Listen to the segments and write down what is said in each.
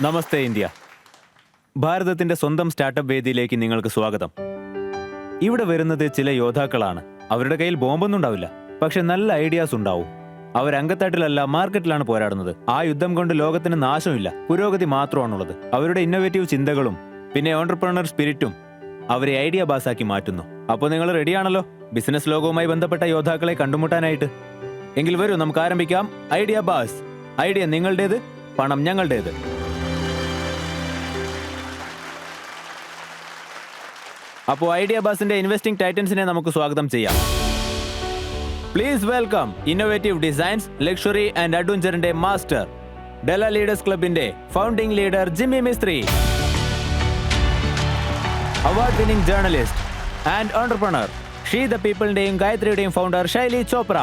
നമസ്തേ India. ഭാരതത്തിന്റെ സ്വന്തം startup വേദിയിലേക്ക് നിങ്ങൾക്ക് സ്വാഗതം. ഇവിടെ വരുന്നത് ചില യോദ്ധാക്കളാണ്. അവരുടെ കയ്യിൽ ബോംബൊന്നും ഉണ്ടാവില്ല, പക്ഷെ നല്ല ഐഡിയാസ് ഉണ്ടാവും. അവർ അങ്കത്തട്ടിലല്ല, മാർക്കറ്റിലാണ് പോരാടുന്നത്. ആ യുദ്ധം കൊണ്ട് ലോകത്തിന് നാശമില്ല, പുരോഗതി മാത്രമാണുള്ളത്. അവരുടെ ഇന്നോവേറ്റീവ് ചിന്തകളും പിന്നെ ഓൺട്രപ്രണർ സ്പിരിറ്റും അവരെ ഐഡിയ ബാസാക്കി മാറ്റുന്നു. അപ്പോൾ നിങ്ങൾ റെഡിയാണല്ലോ ബിസിനസ് ലോകവുമായി ബന്ധപ്പെട്ട യോദ്ധാക്കളെ കണ്ടുമുട്ടാനായിട്ട്? എങ്കിൽ വരൂ, നമുക്ക് ആരംഭിക്കാം. Idea bass. ഐഡിയ നിങ്ങളുടേത്, പണം ഞങ്ങളുടേത്. അപ്പോൾ ഐഡിയ ബാസിന്റെ ഇൻവെസ്റ്റിംഗ് ടൈറ്റൻസിനെ നമുക്ക് സ്വാഗതം ചെയ്യാം. Please welcome innovative designs, luxury and അഡ്വഞ്ചറിന്റെ മാസ്റ്റർ, ഡെല ലീഡേഴ്സ് ക്ലബിന്റെ founding leader Jimmy Mistry, award winning journalist and entrepreneur she the പീപ്പിളിന്റെയും ഗായത്രിയുടെയും ഫൗണ്ടർ ശൈലി ചോപ്ര,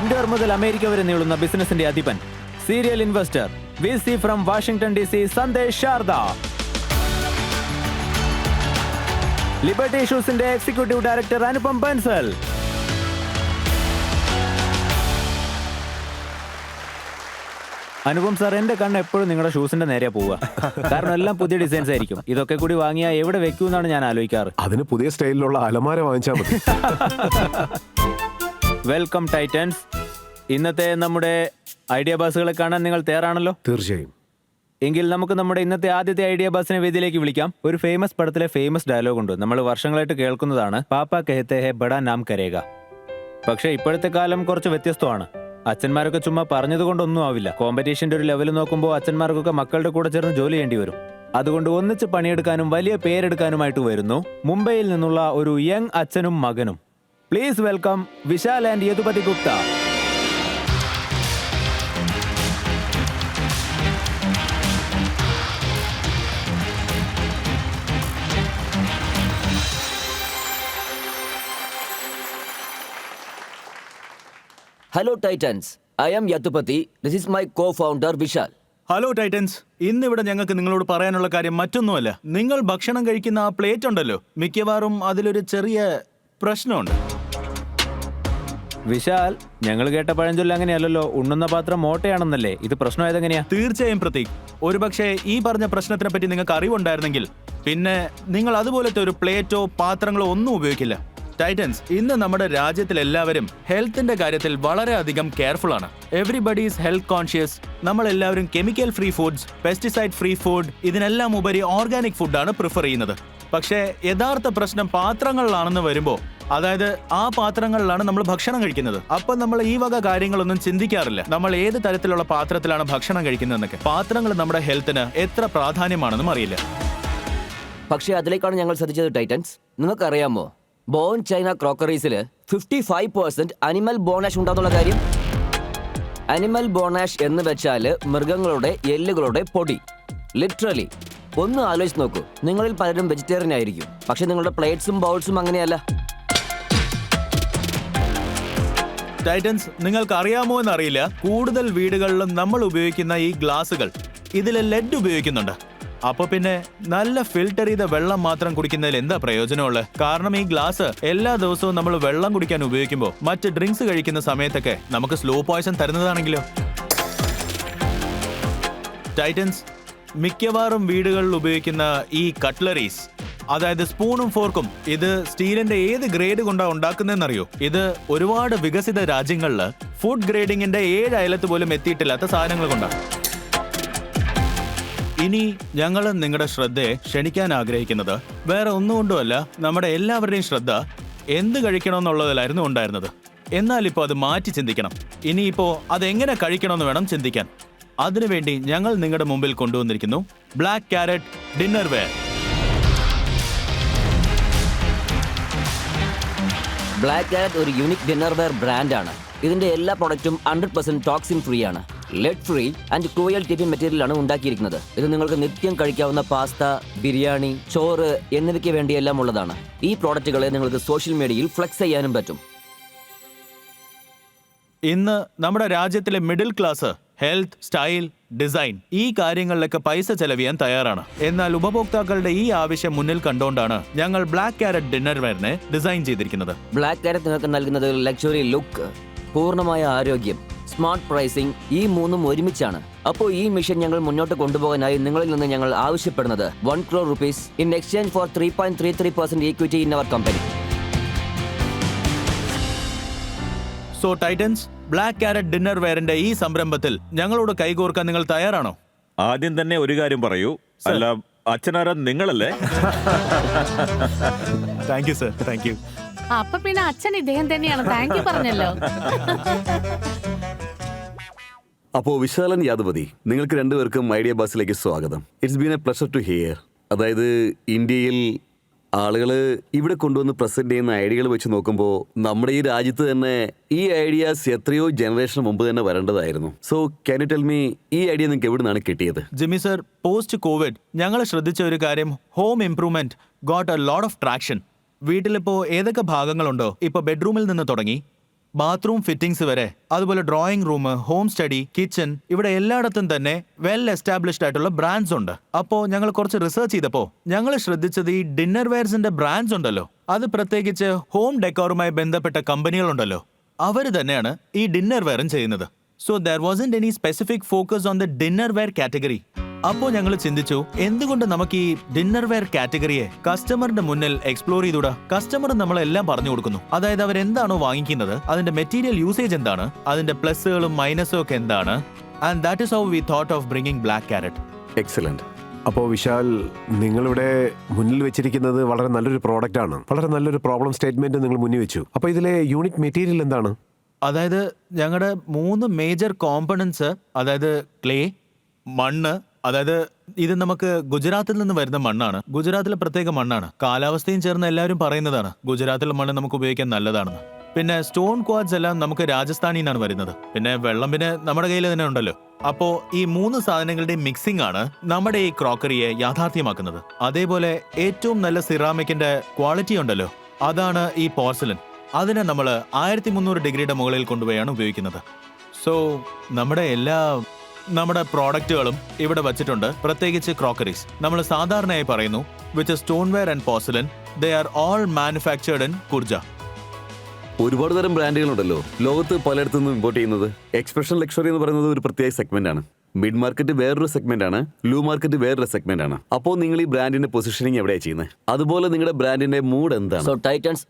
ഇൻഡോർ മുതൽ അമേരിക്ക വരെ നീളുന്ന ബിസിനസിന്റെ അധിപൻ, serial investor, VC from Washington DC Sandesh Sharda, Liberty ഷൂസിന്റെ executive director Anupam Bansal, Anupam sir, എന്റെ കണ്ണ് എപ്പോഴും നിങ്ങളുടെ ഷൂസിന്റെ നേരെ പോവുക. കാരണം എല്ലാം പുതിയ ഡിസൈൻസ് ആയിരിക്കും. ഇതൊക്കെ കൂടി വാങ്ങിയാൽ എവിടെ വെക്കൂന്നാണ് ഞാൻ ആലോചിക്കാറ്. അതിന് പുതിയ സ്റ്റൈലിലുള്ള അലമാര വാങ്ങിച്ചാൽ മതി. Welcome Titans. ഇന്നത്തെ നമ്മുടെ ഐഡിയ ബസ്സുകളെ കാണാൻ നിങ്ങൾ തയ്യാറാണല്ലോ? തീർച്ചയായും. എങ്കിൽ നമുക്ക് നമ്മുടെ ഇന്നത്തെ ആദ്യത്തെ ഐഡിയ ബസ്സിനെ വേദിയിലേക്ക് വിളിക്കാം. ഒരു ഫേമസ് പടത്തിലെ ഫേമസ് ഡയലോഗ് ഉണ്ട്, നമ്മൾ വർഷങ്ങളായിട്ട് കേൾക്കുന്നതാണ്. പാപ്പ കഹത്തെ ഹെ ബഡാ നാം കരേഗ. പക്ഷെ ഇപ്പോഴത്തെ കാലം കുറച്ച് വ്യത്യസ്തമാണ്. അച്ഛന്മാരൊക്കെ ചുമ്മാ പറഞ്ഞതുകൊണ്ടൊന്നും ആവില്ല. കോമ്പറ്റീഷന്റെ ഒരു ലെവൽ നോക്കുമ്പോൾ അച്ഛന്മാർക്കൊക്കെ മക്കളുടെ കൂടെ ചേർന്ന് ജോലി ചെയ്യേണ്ടി വരും. അതുകൊണ്ട് ഒന്നിച്ച് പണിയെടുക്കാനും വലിയ പേരെടുക്കാനുമായിട്ട് വരുന്നു മുംബൈയിൽ നിന്നുള്ള ഒരു യങ് അച്ഛനും മകനും. Please welcome Vishal and Yadupati Gupta. Hello Titans, I am Yatupati. This is my co-founder Vishal. Hello Titans, ഇന്നിവിടെ ഞങ്ങൾക്ക് നിങ്ങളോട് പറയാനുള്ള കാര്യം മറ്റൊന്നുമല്ല. നിങ്ങൾ ഭക്ഷണം കഴിക്കുന്ന ആ പ്ലേറ്റ് ഉണ്ടല്ലോ, മിക്കവാറും അതിലൊരു ചെറിയ പ്രശ്നമുണ്ട്. വിശാൽ, ഞങ്ങൾ കേട്ട പഴഞ്ചൊല്ല അങ്ങനെയല്ലല്ലോ. ഉണ്ണുന്ന പാത്രം മോട്ടയാണെന്നല്ലേ? ഇത് പ്രശ്നമായത് എങ്ങനെയാ? തീർച്ചയായും പ്രതീക്, ഒരുപക്ഷെ ഈ പറഞ്ഞ പ്രശ്നത്തിനെ പറ്റി നിങ്ങൾക്ക് അറിവുണ്ടായിരുന്നെങ്കിൽ പിന്നെ നിങ്ങൾ അതുപോലത്തെ ഒരു പ്ലേറ്റോ പാത്രങ്ങളോ ഒന്നും ഉപയോഗിക്കില്ല. ടൈറ്റൻസ്, ഇന്ന് നമ്മുടെ രാജ്യത്തിലെല്ലാവരും ഹെൽത്തിന്റെ കാര്യത്തിൽ വളരെയധികം കെയർഫുൾ ആണ്. Everybody is health conscious. നമ്മളെല്ലാവരും chemical free foods, pesticide free food, ഇതിനെല്ലാം ഉപരി ഓർഗാനിക് ഫുഡാണ് പ്രിഫർ ചെയ്യുന്നത്. പക്ഷേ യഥാർത്ഥ പ്രശ്നം പാത്രങ്ങളിലാണെന്ന് വരുമ്പോൾ, അതായത് ആ പാത്രങ്ങളിലാണ് നമ്മൾ ഭക്ഷണം കഴിക്കുന്നത്. അപ്പം നമ്മൾ ഈ വക കാര്യങ്ങളൊന്നും ചിന്തിക്കാറില്ല. നമ്മൾ ഏത് തരത്തിലുള്ള പാത്രത്തിലാണ് ഭക്ഷണം കഴിക്കുന്നതെന്നൊക്കെ. പാത്രങ്ങൾ നമ്മുടെ ഹെൽത്തിന് എത്ര പ്രാധാന്യമാണെന്നും അറിയില്ല. പക്ഷേ അതിലേക്കാണ് ഞങ്ങൾ ശ്രദ്ധിച്ചത് ടൈറ്റൻസ്. നിങ്ങൾക്കറിയാമോ, ബോൺ ചൈന ക്രോക്കറീസിൽ 55% അനിമൽ ബോണാഷ് ഉണ്ടാകുന്നുള്ള കാര്യം? അനിമൽ ബോണാഷ് എന്ന് വെച്ചാൽ മൃഗങ്ങളുടെ എല്ലുകളുടെ പൊടി. ലിറ്ററലി ഒന്ന് ആലോചിച്ച് നോക്കൂ. നിങ്ങളിൽ പലരും വെജിറ്റേറിയൻ ആയിരിക്കും, പക്ഷെ നിങ്ങളുടെ പ്ലേറ്റ്സും ബൗൾസും അങ്ങനെയല്ല. ടൈറ്റൻസ്, നിങ്ങൾക്ക് അറിയാമോ എന്നറിയില്ല, കൂടുതൽ വീടുകളിലും നമ്മൾ ഉപയോഗിക്കുന്ന ഈ ഗ്ലാസുകൾ ഇതിൽ ലെഡ് ഉപയോഗിക്കുന്നുണ്ട്. അപ്പൊ പിന്നെ നല്ല ഫിൽട്ടർ ചെയ്ത വെള്ളം മാത്രം കുടിക്കുന്നതിൽ എന്താ പ്രയോജനമുള്ളത്? കാരണം ഈ ഗ്ലാസ് എല്ലാ ദിവസവും നമ്മൾ വെള്ളം കുടിക്കാൻ ഉപയോഗിക്കുമ്പോൾ മറ്റ് ഡ്രിങ്ക്സ് കഴിക്കുന്ന സമയത്തൊക്കെ നമുക്ക് സ്ലോ പോയ്സൺ തരുന്നതാണെങ്കിലോ? ടൈറ്റൻസ്, മിക്കവാറും വീടുകളിൽ ഉപയോഗിക്കുന്ന ഈ കട്ട്ലറീസ്, അതായത് സ്പൂണും ഫോർക്കും, ഇത് സ്റ്റീലിന്റെ ഏത് ഗ്രേഡ് കൊണ്ടാണ് ഉണ്ടാക്കുന്നതെന്നറിയോ? ഇത് ഒരുപാട് വികസിത രാജ്യങ്ങളിൽ ഫുഡ് ഗ്രേഡിങ്ങിന്റെ 7 അയലത്ത് പോലും എത്തിയിട്ടില്ലാത്ത സാധനങ്ങൾ കൊണ്ടാണ്. ഇനി ഞങ്ങൾ നിങ്ങളുടെ ശ്രദ്ധയെ ക്ഷണിക്കാൻ ആഗ്രഹിക്കുന്നത് വേറെ ഒന്നുകൊണ്ടുമല്ല, നമ്മുടെ എല്ലാവരുടെയും ശ്രദ്ധ എന്ത് കഴിക്കണമെന്നുള്ളതിലായിരുന്നു ഉണ്ടായിരുന്നത്. എന്നാൽ ഇപ്പോൾ അത് മാറ്റി ചിന്തിക്കണം. ഇനിയിപ്പോൾ അതെങ്ങനെ കഴിക്കണമെന്ന് വേണം ചിന്തിക്കാൻ. അതിനുവേണ്ടി ഞങ്ങൾ നിങ്ങളുടെ മുമ്പിൽ കൊണ്ടുവന്നിരിക്കുന്നു Black Carat dinner ware. Black Carat ഒരു യൂണിക് ഡിന്നർ വെയർ ബ്രാൻഡാണ്. ഇതിന്റെ എല്ലാ പ്രൊഡക്റ്റും 100% ടോക്സിൻ ഫ്രീ ആണ്, lead free and cruel tipping മെറ്റീരിയലാണ് ഉണ്ടാക്കിയിരിക്കുന്നത്. ഇത് നിങ്ങൾക്ക് നിത്യം കഴിക്കാവുന്ന പാസ്ത, ബിരിയാണി, ചോറ് എന്നിവയ്ക്ക് വേണ്ടിയെല്ലാം ഉള്ളതാണ്. ഈ പ്രോഡക്റ്റുകളെ നിങ്ങൾക്ക് സോഷ്യൽ മീഡിയയിൽ ഫ്ലെക്സ് ചെയ്യാനും പറ്റും. ഇന്ന് നമ്മുടെ രാജ്യത്തിലെ middle class health, style, design ഈ കാര്യങ്ങളിലൊക്കെ പൈസ ചെലവ് ചെയ്യാൻ തയ്യാറാണ്. എന്നാൽ ഉപഭോക്താക്കളുടെ ഈ ആവശ്യം മുന്നിൽ കണ്ടുകൊണ്ടാണ് ഞങ്ങൾ ബ്ലാക്ക് കാരറ്റ് ഡിന്നർ വെയറിനെ ഡിസൈൻ ചെയ്തിരിക്കുന്നത്. ബ്ലാക്ക് കാരറ്റ് നിങ്ങൾക്ക് നൽകുന്നത് ലക്ഷറി ലുക്ക്, പൂർണ്ണമായ ആരോഗ്യം, സ്മാർട്ട് പ്രൈസിംഗ്, ഈ മൂന്നും ഒരുമിച്ചാണ്. അപ്പോൾ ഈ മിഷൻ ഞങ്ങൾ മുന്നോട്ട് കൊണ്ടുപോകാനായി നിങ്ങളിൽ നിന്ന് ഞങ്ങൾ ആവശ്യപ്പെടുന്നത് 1 crore rupees in exchange for 3.33% equity in our company. So Titans, Black Carat dinner വെയറിന്റെ ഈ സംരംഭത്തിൽ ഞങ്ങളോട് കൈകോർക്കാൻ നിങ്ങൾ തയ്യാറാണോ? ആദ്യം തന്നെ ഒരു കാര്യം പറയൂ, അല്ല അച്ഛനാരാ നിങ്ങളല്ലേ? Thank you sir, thank U. അപ്പൊ പിന്നെ അച്ഛൻ ഇദ്ദേഹം തന്നെയാണ്. താങ്ക് യു പറഞ്ഞല്ലോ. അപ്പോൾ വിശാലൻ യാദവതി, നിങ്ങൾക്ക് രണ്ടുപേർക്കും ഐഡിയ ബസ്സിലേക്ക് സ്വാഗതം. It's been a pleasure to here. അതായത് ഇന്ത്യയിൽ ആളുകൾ ഇവിടെ കൊണ്ടുവന്ന് പ്രസന്റ് ചെയ്യുന്ന ഐഡിയകൾ വെച്ച് നോക്കുമ്പോൾ നമ്മുടെ ഈ രാജ്യത്ത് തന്നെ ഈ ഐഡിയാസ് എത്രയോ ജനറേഷൻ മുമ്പ് തന്നെ വരേണ്ടതായിരുന്നു. So can you tell me, ഈ ഐഡിയ നിങ്ങൾക്ക് എവിടെ നിന്നാണ് കിട്ടിയത്? ജിമ്മി സർ, പോസ്റ്റ് കോവിഡ് ഞങ്ങൾ ശ്രദ്ധിച്ച ഒരു കാര്യം, home improvement got a lot of traction. വീട്ടിലിപ്പോ ഏതൊക്കെ ഭാഗങ്ങളുണ്ടോ, ഇപ്പൊ ബെഡ്റൂമിൽ നിന്ന് തുടങ്ങി ബാത്റൂം ഫിറ്റിംഗ്സ് വരെ, അതുപോലെ drawing room, home study, kitchen, ഇവിടെ എല്ലായിടത്തും തന്നെ വെൽ എസ്റ്റാബ്ലിഷ്ഡ് ആയിട്ടുള്ള ബ്രാൻഡ്സ് ഉണ്ട്. അപ്പോൾ ഞങ്ങൾ കുറച്ച് റിസർച്ച് ചെയ്തപ്പോൾ ഞങ്ങൾ ശ്രദ്ധിച്ചത് ഈ ഡിന്നർ വെയർസിന്റെ ബ്രാൻഡ്സ് ഉണ്ടല്ലോ, അത് പ്രത്യേകിച്ച് ഹോം ഡെക്കോറുമായി ബന്ധപ്പെട്ട കമ്പനികളുണ്ടല്ലോ, അവർ തന്നെയാണ് ഈ ഡിന്നർ വെയറും ചെയ്യുന്നത്. So there wasn't any specific focus on the dinner ware category. അപ്പോൾ ഞങ്ങൾ ചിന്തിച്ചു, എന്തുകൊണ്ട് നമുക്ക് ഈ ഡിന്നർ വെയർ കാറ്റഗറിയെ കസ്റ്റമറിന്റെ മുന്നിൽ എക്സ്പ്ലോർ ചെയ്തുകൂടാ? കസ്റ്റമർ നമ്മളെല്ലാം പറഞ്ഞു കൊടുക്കുന്നു. അതായത് അവരെന്താണോ വാങ്ങിക്കുന്നത്, അതിന്റെ മെറ്റീരിയൽ യൂസേജ് എന്താണ്, അതിന്റെ പ്ലസുകളും മൈനസും ഒക്കെ എന്താണ്. And that is how we thought of bringing black carrot. Excellent. അപ്പോൾ വിശാൽ, നിങ്ങളിവിടെ മുന്നിൽ വെച്ചിരിക്കുന്നത് വളരെ നല്ലൊരു പ്രോഡക്റ്റ് ആണ്. വളരെ നല്ലൊരു പ്രോബ്ലം സ്റ്റേറ്റ്മെന്റ് നിങ്ങൾ മുന്നിൽ വെച്ചു. അപ്പോൾ ഇതിലെ യൂണിറ്റ് മെറ്റീരിയൽ എന്താണ്? അതായത് ഞങ്ങളുടെ 3 മേജർ കോമ്പണൻസ്, അതായത് ക്ലേ, മണ്ണ്, അതായത് ഇത് നമുക്ക് ഗുജറാത്തിൽ നിന്ന് വരുന്ന മണ്ണാണ്. ഗുജറാത്തിലെ പ്രത്യേക മണ്ണാണ്. കാലാവസ്ഥയും ചേർന്ന് എല്ലാവരും പറയുന്നതാണ് ഗുജറാത്തിലെ മണ്ണ് നമുക്ക് ഉപയോഗിക്കാൻ നല്ലതാണെന്ന്. പിന്നെ സ്റ്റോൺ ക്വാഡ്സ് എല്ലാം നമുക്ക് രാജസ്ഥാനിൽ നിന്നാണ് വരുന്നത്. പിന്നെ വെള്ളം പിന്നെ നമ്മുടെ കയ്യിൽ തന്നെ ഉണ്ടല്ലോ. അപ്പോ ഈ 3 സാധനങ്ങളുടെ മിക്സിംഗ് ആണ് നമ്മുടെ ഈ ക്രോക്കറിയെ യാഥാർത്ഥ്യമാക്കുന്നത്. അതേപോലെ ഏറ്റവും നല്ല സിറാമിക്കിന്റെ ക്വാളിറ്റി ഉണ്ടല്ലോ, അതാണ് ഈ പോർസലൻ. അതിനെ നമ്മൾ 1300 ഡിഗ്രിയുടെ മുകളിൽ കൊണ്ടുപോയാണ് ഉപയോഗിക്കുന്നത്. സോ നമ്മുടെ പ്രോഡക്റ്റുകളും ഇവിടെ വച്ചിട്ടുണ്ട്, പ്രത്യേകിച്ച് ക്രോക്കറീസ്. നമ്മൾ സാധാരണയായി പറയുന്നു with stoneware and porcelain, they are all manufactured in Khurja. ഒരുപാട് തരം ബ്രാൻഡുകളുണ്ടല്ലോ ലോകത്ത് പലയിടത്തു നിന്നും ഇമ്പോർട്ട് ചെയ്യുന്നത്. എക്സ്പ്രഷൻ ലക്ഷറി എന്ന് പറയുന്നത് ഒരു പ്രത്യേക സെഗ്മെന്റ് ആണ്. മിഡ് മാർക്കറ്റ് വേറൊരു സെഗ്മെന്റ് ആണ്, ലൂ മാർക്കറ്റ് വേറൊരു സെഗ്മെന്റ് ആണ്. അപ്പോൾ നിങ്ങൾ ഈ ബ്രാൻഡിന്റെ പൊസിഷനിങ് എവിടെയാണ് ചെയ്യുന്നത്? അതുപോലെ നിങ്ങളുടെ ബ്രാൻഡിന്റെ മൂഡ് എന്താണ്? സോ ടൈറ്റൻസ്,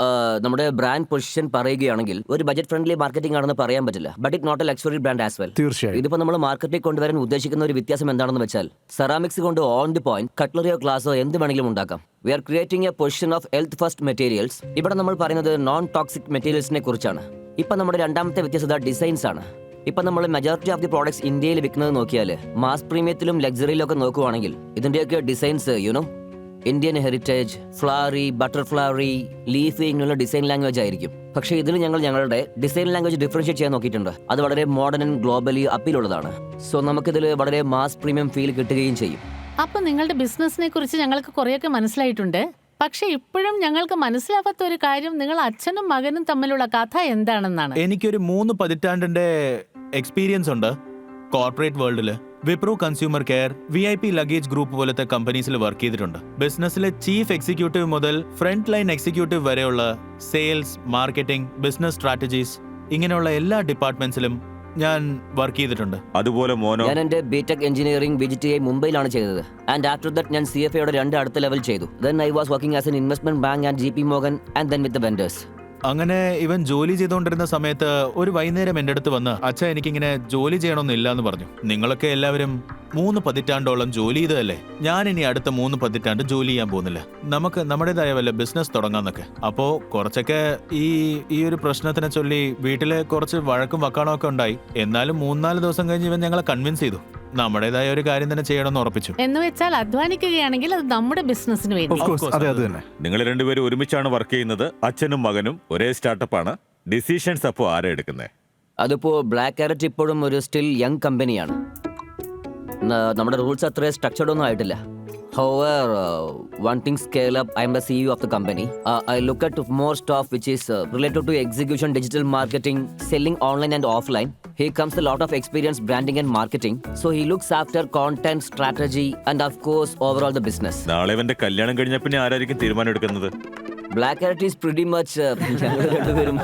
നമ്മുടെ ബ്രാൻഡ് പൊസിഷൻ പറയുകയാണെങ്കിൽ ഒരു ബജറ്റ് ഫ്രണ്ട്ലി മാർക്കറ്റിംഗ് ആണെന്ന് പറയാൻ പറ്റില്ല. But it not a luxury brand as well. തീർച്ചയായും. ഇതിപ്പോ നമ്മൾ മാർക്കറ്റിൽ കൊണ്ടുവരാൻ ഉദ്ദേശിക്കുന്ന ഒരു വ്യത്യാസം എന്താണെന്ന് വെച്ചാൽ, സെറാമിക്സ് കൊണ്ട് ഓൺ ദി പോയിന്റ് കട്ട്ലറിയോ ഗ്ലാസോ എന്ത് വേണമെങ്കിലും ഉണ്ടാക്കാം. We are creating a position of health first materials. ഇവിടെ നമ്മൾ പറയുന്നത് നോൺ ടോക്സിക് മെറ്റീരിയൽസിനെ കുറിച്ചാണ്. ഇപ്പൊ നമ്മുടെ രണ്ടാമത്തെ വ്യത്യാസത ഡിസൈൻസ് ആണ്. ഇപ്പൊ നമ്മൾ മെജോറിറ്റി ഓഫ് ദി പ്രോഡക്ട്സ് ഇന്ത്യയിൽ വിൽക്കുന്നത് നോക്കിയാൽ മാസ് പ്രീമിയത്തിലും ലക്സറിയിലും ഒക്കെ നോക്കുവാണെങ്കിൽ ഇതിന്റെയൊക്കെ ഡിസൈൻസ് ഇന്ത്യൻ ഹെറിറ്റേജ്, ഫ്ലവറി, ബട്ടർഫ്ലവറി, ലീഫി ഇങ്ങനെയുള്ള ഡിസൈൻ ലാംഗ്വേജ് ആയിരിക്കും. പക്ഷേ ഇതിൽ ഞങ്ങൾ ഞങ്ങളുടെ ഡിസൈൻ ലാംഗ്വേജ് ഡിഫറൻഷിയേറ്റ് ചെയ്യാൻ നോക്കിയിട്ടുണ്ട്. അത് വളരെ മോഡേൺ ആൻഡ് ഗ്ലോബലി അപ്പീലുള്ളതാണ്. സോ നമുക്കിതിൽ വളരെ മാസ് പ്രീമിയം ഫീൽ കിട്ടുകയും ചെയ്യും. അപ്പൊ നിങ്ങളുടെ ബിസിനസിനെ കുറിച്ച് ഞങ്ങൾക്ക് കുറെയൊക്കെ മനസ്സിലായിട്ടുണ്ട്. പക്ഷെ ഇപ്പോഴും ഞങ്ങൾക്ക് മനസ്സിലാവാത്ത ഒരു കാര്യം, നിങ്ങൾ അച്ഛനും മകനും തമ്മിലുള്ള കഥ എന്താണെന്നാണ്. എനിക്കൊരു 3 പതിറ്റാണ്ടിന്റെ എക്സ്പീരിയൻസ് ഉണ്ട് കോർപ്പറേറ്റ് വേൾഡിൽ. Wipro consumer care, VIP luggage group പോലത്തെ കമ്പനീസിൽ വർക്ക് ചെയ്തിട്ടുണ്ട്. ബിസിനസ്സിലെ ചീഫ് എക്സിക്യൂട്ടീവ് മുതൽ ഫ്രണ്ട് ലൈൻ എക്സിക്യൂട്ടീവ് വരെയുള്ള സെയിൽസ്, മാർക്കറ്റിംഗ്, ബിസിനസ് സ്ട്രാറ്റജീസ്, ഇങ്ങനെയുള്ള എല്ലാ ഡിപ്പാർട്ട്മെന്റ്സിലും ഞാൻ വർക്ക് ചെയ്തിട്ടുണ്ട്. അതുപോലെ മോനോ? ഞാൻ എന്റെ ബിടെക് എഞ്ചിനീയറിംഗ് BGTI മുംബൈയിലാണ് ചെയ്തത്. ആൻഡ് ആഫ്റ്റർ ദാറ്റ് ഞാൻ CFAയുടെ 2 അടുത്ത ലെവൽ ചെയ്തു. Then I was working as an investment bank and JP Morgan and then with the vendors. അങ്ങനെ ഇവൻ ജോലി ചെയ്തുകൊണ്ടിരുന്ന സമയത്ത് ഒരു വൈകുന്നേരം എൻ്റെ അടുത്ത് വന്ന്, അച്ഛാ എനിക്കിങ്ങനെ ജോലി ചെയ്യണമെന്നില്ല എന്ന് പറഞ്ഞു. നിങ്ങളൊക്കെ എല്ലാവരും 3 പതിറ്റാണ്ടോളം ജോലി ചെയ്തതല്ലേ, ഞാൻ ഇനി അടുത്ത 3 പതിറ്റാണ്ട് ജോലി ചെയ്യാൻ പോകുന്നില്ല, നമുക്ക് നമ്മുടേതായ വല്ല ബിസിനസ് തുടങ്ങാന്നൊക്കെ. അപ്പോ കുറച്ചൊക്കെ ഈ ഒരു പ്രശ്നത്തിനെ ചൊല്ലി വീട്ടിലെ കുറച്ച് വഴക്കും വക്കാണമൊക്കെ ഉണ്ടായി. എന്നാലും 3-4 ദിവസം കഴിഞ്ഞ് ഇവൻ ഞങ്ങളെ കൺവിൻസ് ചെയ്തു, നമ്മുടേതായ ഒരു കാര്യം തന്നെ ചെയ്യണമെന്ന് ഉറപ്പിച്ചു. എന്ന് വെച്ചാൽ അധ്വാനിക്കുകയാണെങ്കിൽ അത് നമ്മുടെ ബിസിനസിന് വേണ്ടി. അത് തന്നെ. നിങ്ങൾ രണ്ടുപേരും ഒരുമിച്ചാണ് വർക്ക് ചെയ്യുന്നത്, അച്ഛനും മകനും ഒരേ സ്റ്റാർട്ടപ്പാണ്. ഡിസിഷൻസ് അപ്പോൾ ആരാ എടുക്കുന്നത്? അതിപ്പോ ബ്ലാക്ക് കാരറ്റ് ഇപ്പോഴും ഒരു സ്റ്റിൽ യങ് കമ്പനിയാണ്. നമ്മുടെ റൂൾസ് അത്ര സ്ട്രക്ചർഡ് ഒന്നും ആയിട്ടില്ല. However, one thing scale up, I am the CEO of the company. I look at more stuff which is related to execution, digital marketing, selling online and offline. He comes a lot of experience branding and marketing. So he looks after content, strategy and of course overall the business. നാളെ ഇവന്റെ കല്യാണം കഴിഞ്ഞ പിന്നെ ആരായിരിക്കും തീരുമാനം എടുക്കുന്നത്? Black carrot is pretty much ഞങ്ങൾ രണ്ടുപേരും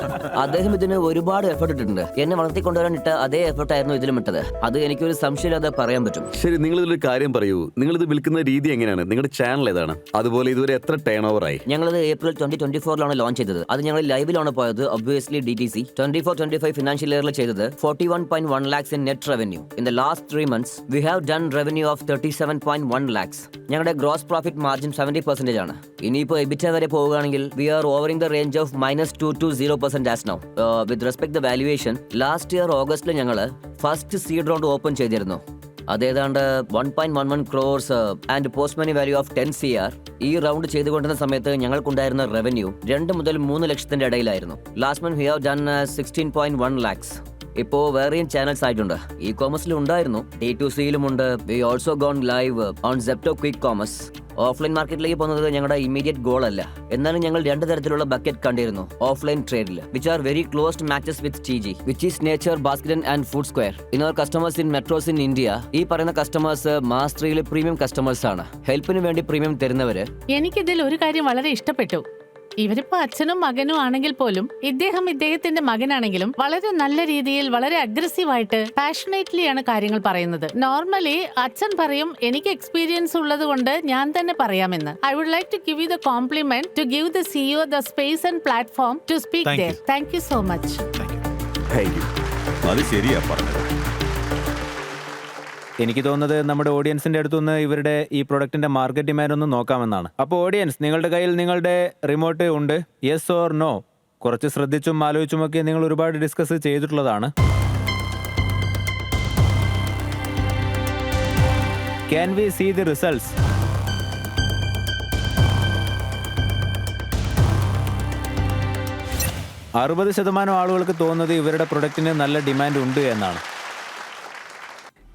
അദ്ദേഹം ഇതിന് ഒരുപാട് എഫർട്ട് ഇട്ടിട്ടുണ്ട്. എന്നെ വളർത്തിക്കൊണ്ടുവരാൻ ഇട്ട അതേ എഫർട്ട് ആയിരുന്നു ഇതിലും ഇട്ടത്. അത് എനിക്കൊരു സംശയമില്ലാതെ പറയാൻ പറ്റും. ശരി, നിങ്ങൾ ഇതിലൊരു കാര്യം പറയൂ. നിങ്ങൾ ഇത് വിൽക്കുന്ന രീതി എങ്ങനെയാണ്? നിങ്ങളുടെ ചാനൽ ഏതാണ്? അതുപോലെ ഇതുവരെ എത്ര ടേൺ ഓവർ ആയി? ഞങ്ങളത് ഏപ്രിൽ 2024 ലോഞ്ച് ചെയ്തത്. അത് ഞങ്ങൾ ലൈവിലാണ് പോയത്. ഒബ്വിയസ്ലി DTC 24-25 ഫിനാൻഷ്യൽ ഇയറിൽ ചെയ്തത് 41.1 lakhs in net revenue. In the last 3 months, we have done revenue of 37.1 lakhs. ഞങ്ങളുടെ ഗ്രോസ് പ്രോഫിറ്റ് മാർജിൻ 70% ആണ്. ഇനിയിപ്പോൾ EBITDA വരെ പോവുകയാണെങ്കിൽ we are overing the range of -2 to 0% as now. With respect the valuation, last year ഓഗസ്റ്റിൽ ഞങ്ങൾ first seed round open ചെയ്തിരുന്നു. അതേതാണ്ട് 1.11 crores and post money value of 10 CR. ഈ റൗണ്ട് ചെയ്തുകൊണ്ടിരുന്ന സമയത്ത് ഞങ്ങൾക്കുണ്ടായിരുന്ന റവന്യൂ 2 മുതൽ 3 ലക്ഷത്തിന്റെ ഇടയിലായിരുന്നു. Last month we have done 16.1 lakhs. ഇപ്പോൾ വേറെയും ചാനൽസ് ആയിട്ടുണ്ട്. ഇ കോമേഴ്സിലും ഉണ്ടായിരുന്നു, D2Cയിലും ഉണ്ട്. We also gone live on Zepto quick commerce. Offline മാർക്കറ്റിലേക്ക് പോകുന്നത് ഞങ്ങളുടെ ഇമ്മീഡിയറ്റ് ഗോൾ അല്ല. എന്നാലും ഞങ്ങൾ 2 തരത്തിലുള്ള ബക്കറ്റ് കണ്ടിരുന്നു ഓഫ്ലൈൻ ട്രേഡിൽ, which are very closed matches with TG, which is Nature, Basket and Food Square. In our customers in metros in India, ഈ പറയുന്ന കസ്റ്റമേഴ്സ് മാസ്റ്ററിയിലെ പ്രീമിയം കസ്റ്റമേഴ്സ് ആണ്. ഹെൽപ്പിന് വേണ്ടി പ്രീമിയം തരുന്നവര്. എനിക്കിതിൽ ഒരു കാര്യം വളരെ ഇഷ്ടപ്പെട്ടു. ഇവരിപ്പോ അച്ഛനും മകനും ആണെങ്കിൽ പോലും ഇദ്ദേഹത്തിന്റെ മകനാണെങ്കിലും വളരെ നല്ല രീതിയിൽ വളരെ അഗ്രസീവായിട്ട് പാഷനേറ്റ്ലി ആണ് കാര്യങ്ങൾ പറയുന്നത്. നോർമലി അച്ഛൻ പറയും എനിക്ക് എക്സ്പീരിയൻസ് ഉള്ളത് കൊണ്ട് ഞാൻ തന്നെ പറയാമെന്ന്. I would like to give you the compliment to give the CEO the space and platform to speak Thank there. Thank you so much. Thank you. അത് ശരിയാ പറഞ്ഞത്. എനിക്ക് തോന്നുന്നത് നമ്മുടെ ഓഡിയൻസിന്റെ അടുത്തുനിന്ന് ഇവരുടെ ഈ പ്രൊഡക്റ്റിന്റെ മാർക്കറ്റ് ഡിമാൻഡ് ഒന്ന് നോക്കാമെന്നാണ്. അപ്പോൾ ഓഡിയൻസ്, നിങ്ങളുടെ കയ്യിൽ നിങ്ങളുടെ റിമോട്ട് ഉണ്ട്. Yes or no? കുറച്ച് ശ്രദ്ധിച്ചും ആലോചിച്ചുമൊക്കെ നിങ്ങൾ ഒരുപാട് ഡിസ്കസ് ചെയ്തിട്ടുള്ളതാണ്. Can we see the results? %60 ആളുകൾക്ക് തോന്നുന്നത് ഇവരുടെ പ്രൊഡക്റ്റിന് നല്ല ഡിമാൻഡ് ഉണ്ട് എന്നാണ്.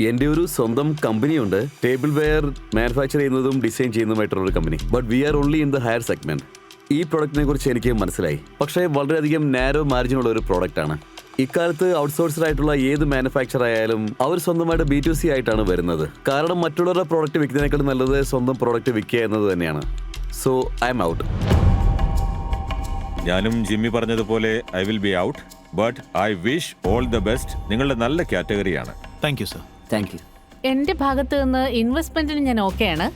എൻ്റെ ഒരു സ്വന്തം കമ്പനിയുണ്ട്, ടേബിൾ വെയർ മാനുഫാക്ചർ ചെയ്യുന്നതും ഡിസൈൻ ചെയ്യുന്നതുമായിട്ടുള്ള ഒരു company. But we are only in the higher segment. ഈ പ്രോഡക്റ്റിനെ കുറിച്ച് എനിക്ക് മനസ്സിലായി. പക്ഷേ വളരെയധികം നാരോ മാർജിനുള്ള ഒരു പ്രോഡക്റ്റ് ആണ്. ഇക്കാലത്ത് ഔട്ട്സോഴ്സ്ഡ് ആയിട്ടുള്ള ഏത് മാനുഫാക്ചർ ആയാലും അവർ സ്വന്തമായിട്ട് B2C ആയിട്ടാണ് വരുന്നത്. കാരണം മറ്റുള്ളവരുടെ പ്രോഡക്റ്റ് വിൽക്കുന്നതിനേക്കാൾ നല്ലത് സ്വന്തം പ്രോഡക്റ്റ് വിൽക്കുക എന്നത് തന്നെയാണ്. So I'm out. ഞാനും ജിമ്മി പറഞ്ഞതുപോലെ I will be out. But I wish all the best. നിങ്ങളുടെ നല്ല കാറ്റഗറിയാണ്. Thank you sir. Thank you. എന്റെ ഭാഗത്ത് നിന്ന് ഇൻവെസ്റ്റ്മെന്റിന് ഞാൻ ഓക്കെയാണ്.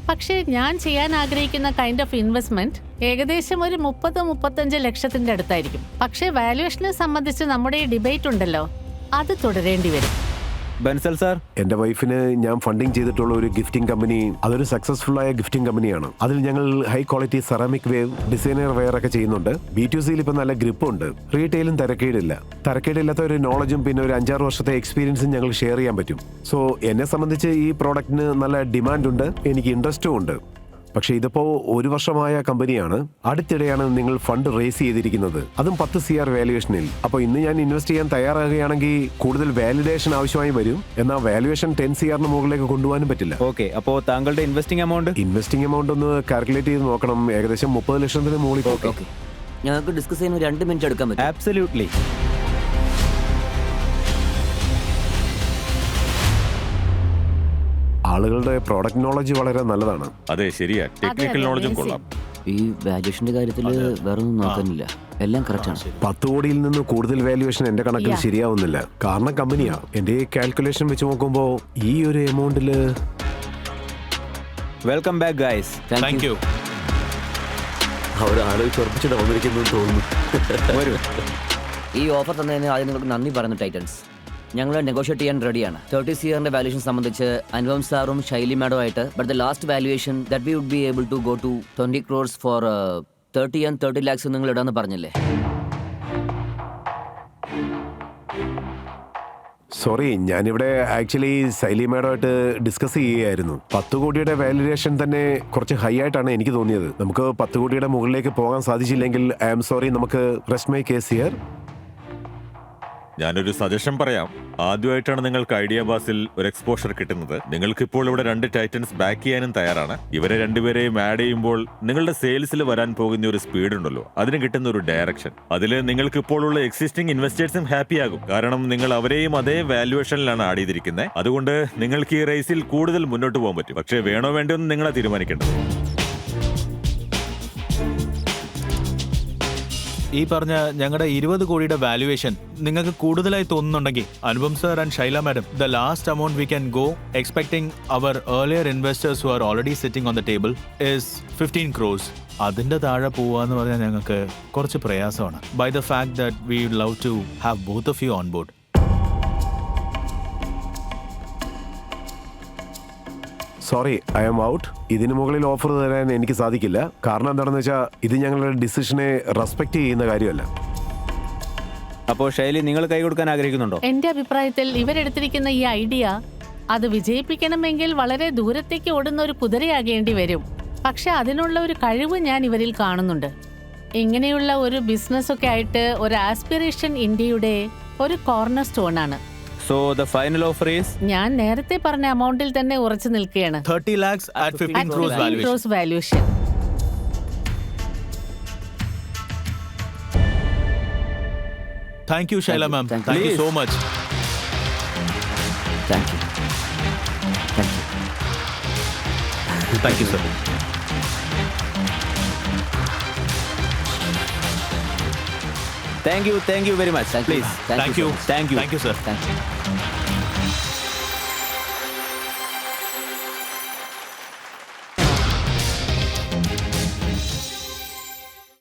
പക്ഷേ ഞാൻ ചെയ്യാൻ ആഗ്രഹിക്കുന്ന കൈൻഡ് ഓഫ് ഇൻവെസ്റ്റ്മെന്റ് ഏകദേശം ഒരു 30-35 ലക്ഷത്തിന്റെ അടുത്തായിരിക്കും. പക്ഷേ വാല്യുവേഷനെ സംബന്ധിച്ച് നമ്മുടെ ഈ ഡിബേറ്റ് ഉണ്ടല്ലോ, അത് തുടരേണ്ടി വരും. ബൻസൽ സാർ, എന്റെ വൈഫിന് ഞാൻ ഫണ്ടിങ് ചെയ്തിട്ടുള്ള ഒരു ഗിഫ്റ്റിംഗ് കമ്പനി, അതൊരു സക്സസ്ഫുൾ ആയ ഗിഫ്റ്റിംഗ് കമ്പനിയാണ്. അതിൽ ഞങ്ങൾ high quality ceramic ware, designer ware ഒക്കെ ചെയ്യുന്നുണ്ട്. B2Cയിൽ ഇപ്പൊ നല്ല ഗ്രിപ്പ് ഉണ്ട്. റീറ്റെയിലും തരക്കേടില്ലാത്ത ഒരു നോളജും പിന്നെ ഒരു 5-6 വർഷത്തെ എക്സ്പീരിയൻസും ഞങ്ങൾ ഷെയർ ചെയ്യാൻ പറ്റും. സോ എന്നെ സംബന്ധിച്ച് ഈ പ്രോഡക്റ്റിന് നല്ല ഡിമാൻഡ് ഉണ്ട്, എനിക്ക് ഇൻട്രസ്റ്റും ഉണ്ട്. പക്ഷേ ഇതിപ്പോ 1 വർഷമായ കമ്പനിയാണ്. അടുത്തിടെയാണ് നിങ്ങൾ ഫണ്ട് റേസ് ചെയ്തിരിക്കുന്നത്, അതും 10 CR വാല്യുവേഷനിൽ. അപ്പോൾ ഇന്ന് ഞാൻ ഇൻവെസ്റ്റ് ചെയ്യാൻ തയ്യാറാകുകയാണെങ്കിൽ കൂടുതൽ വാലിഡേഷൻ ആവശ്യമായി വരും. എന്നാൽ വാല്യുവേഷൻ 10 CRന് മുകളിലേക്ക് കൊണ്ടുപോകാനും പറ്റില്ല. ഓക്കെ. അപ്പോൾ താങ്കളുടെ ഇൻവെസ്റ്റിംഗ് എമൗണ്ട് ഒന്ന് കാൽക്കുലേറ്റ് ചെയ്ത് നോക്കണം. ഏകദേശം 30 ലക്ഷത്തിന് മുകളിൽ. ഓക്കെ, ഞങ്ങൾക്ക് ഡിസ്കസ് ചെയ്യാൻ 2 മിനിറ്റ് എടുക്കാൻ പറ്റും. ആബ്സല്യൂട്ട്ലി. ആളുകളുടെ പ്രോഡക്റ്റ് നോളജ് വളരെ നല്ലതാണ്. അതെ, ശരിയാ. ടെക്നിക്കൽ നോളജും കൊള്ളാം. ഈ വാല്യുവേഷന്റെ കാര്യത്തിൽ വേറെ ഒന്നും നോക്കാനില്ല, എല്ലാം കറക്റ്റ് ആണ്. 10 കോടിയിൽ നിന്ന് കൂടുതൽ വാല്യുവേഷൻ എന്റെ കണക്കിൽ ശരിയാവുന്നില്ല. കാരണം കമ്പനിയാ. എന്റെ കാൽക്കുലേഷൻ വെച്ച് നോക്കുമ്പോൾ ഈ ഒരു എമൗണ്ടില്. Welcome back guys. Thank you. അവർ ആലോചിച്ച് ഉറപ്പിച്ചിട്ട് വന്നിരിക്കുന്നു തോന്നുന്നു. വരൂ. ഈ ഓഫർ തന്നതിന് ആദ്യം നിങ്ങൾക്ക് നന്ദി പറയുന്നു ടൈറ്റൻസ്. ഞങ്ങൾ നെഗോഷിയേറ്റ് ചെയ്യാൻ റെഡിയാണ്. 30 CRന്റെ വാല്യൂഷൻ സംബന്ധിച്ച് അനുപം സാറും ശൈലി മാഡം ആയിട്ട്. But the last valuation that we would be able to go to 20 crores for 30 and 30 lakhs നിങ്ങൾ ഇടാന്ന് പറഞ്ഞില്ലേ? സോറി, ഞാനിവിടെ ആക്ച്വലി ശൈലി മാഡമായിട്ട് ഡിസ്കസ് ചെയ്യുകയായിരുന്നു. 10 കോടിയുടെ വാല്യുവേഷൻ തന്നെ കുറച്ച് ഹൈ ആയിട്ടാണ് എനിക്ക് തോന്നിയത്. നമുക്ക് 10 കോടിയുടെ മുകളിലേക്ക് പോകാൻ സാധിച്ചില്ലെങ്കിൽ ഐ ആം സോറി, നമുക്ക് റെസ്റ്റ് മൈ കേസ് ഹിയർ. ഞാനൊരു സജഷൻ പറയാം. ആദ്യമായിട്ടാണ് നിങ്ങൾക്ക് ഐഡിയ ബാസിൽ ഒരു എക്സ്പോഷർ കിട്ടുന്നത്. നിങ്ങൾക്ക് ഇപ്പോൾ ഇവിടെ 2 ടൈറ്റൻസ് ബാക്ക് ചെയ്യാനും തയ്യാറാണ്. ഇവരെ രണ്ടുപേരെയും ആഡ് ചെയ്യുമ്പോൾ നിങ്ങളുടെ സെയിൽസിൽ വരാൻ പോകുന്ന ഒരു സ്പീഡ് ഉണ്ടല്ലോ, അതിന് കിട്ടുന്ന ഒരു ഡയറക്ഷൻ, അതിൽ നിങ്ങൾക്ക് ഇപ്പോഴുള്ള എക്സിസ്റ്റിംഗ് ഇൻവെസ്റ്റേഴ്സും ഹാപ്പി ആകും. കാരണം നിങ്ങൾ അവരെയും അതേ വാല്യുവേഷനിലാണ് ആഡ് ചെയ്തിരിക്കുന്നത്. അതുകൊണ്ട് നിങ്ങൾക്ക് ഈ റേസിൽ കൂടുതൽ മുന്നോട്ട് പോകാൻ പറ്റും. പക്ഷേ വേണോ വേണ്ടോ എന്ന് നിങ്ങളെ തീരുമാനിക്കേണ്ടത്. ഈ പറഞ്ഞ ഞങ്ങളുടെ 20 കോടിയുടെ വാല്യുവേഷൻ നിങ്ങൾക്ക് കൂടുതലായി തോന്നുന്നുണ്ടെങ്കിൽ Anupam sir and Shaila madam, the last amount we can go expecting our earlier investors who are already sitting on the table is 15 crores. അതിന്റെ താഴെ പോവാന്ന് പറഞ്ഞാൽ ഞങ്ങൾക്ക് കുറച്ച് പ്രയാസമാണ്. By the fact that we love to have both of you on board. Sorry, I am out. ഇതിന് മുകളിൽ offer തരാൻ എനിക്ക് സാധിക്കില്ല. കാരണം എന്താണെന്ന് വെച്ചാൽ ഇത് ഞങ്ങളുടെ ഡിസിഷനെ റെസ്പെക്ട് ചെയ്യുന്ന കാര്യമല്ല. അപ്പോൾ ശൈലി, നിങ്ങൾ കൈ കൊടുക്കാൻ ആഗ്രഹിക്കുന്നുണ്ടോ? എന്റെ അഭിപ്രായത്തിൽ ഇവരെടുത്തിരിക്കുന്ന ഈ ഐഡിയ അത് വിജയിപ്പിക്കണമെങ്കിൽ വളരെ ദൂരത്തേക്ക് ഓടുന്ന ഒരു കുതിരയാകേണ്ടി വരും. പക്ഷെ അതിനുള്ള ഒരു കഴിവ് ഞാൻ ഇവരിൽ കാണുന്നുണ്ട്. ഇങ്ങനെയുള്ള ഒരു ബിസിനസ് ഒക്കെ ആയിട്ട് ഒരു ആസ്പിറേഷൻ ഇന്ത്യയുടെ ഒരു കോർണർ സ്റ്റോൺ ആണ്. So the final offer is? ഞാൻ നേരത്തെ പറഞ്ഞ എമൗണ്ടിൽ തന്നെ ഉറച്ചു നിൽക്കുകയാണ്. 30 lakhs at 15 crores valuation. Valuation. Thank you, Shaila ma'am. Thank Thank you Please. so much. Thank you. Thank you. Thank you, sir. Thank you very much. Thank you. Please. Thank Thank you you. so much. Thank you. Thank you, sir. Thank you.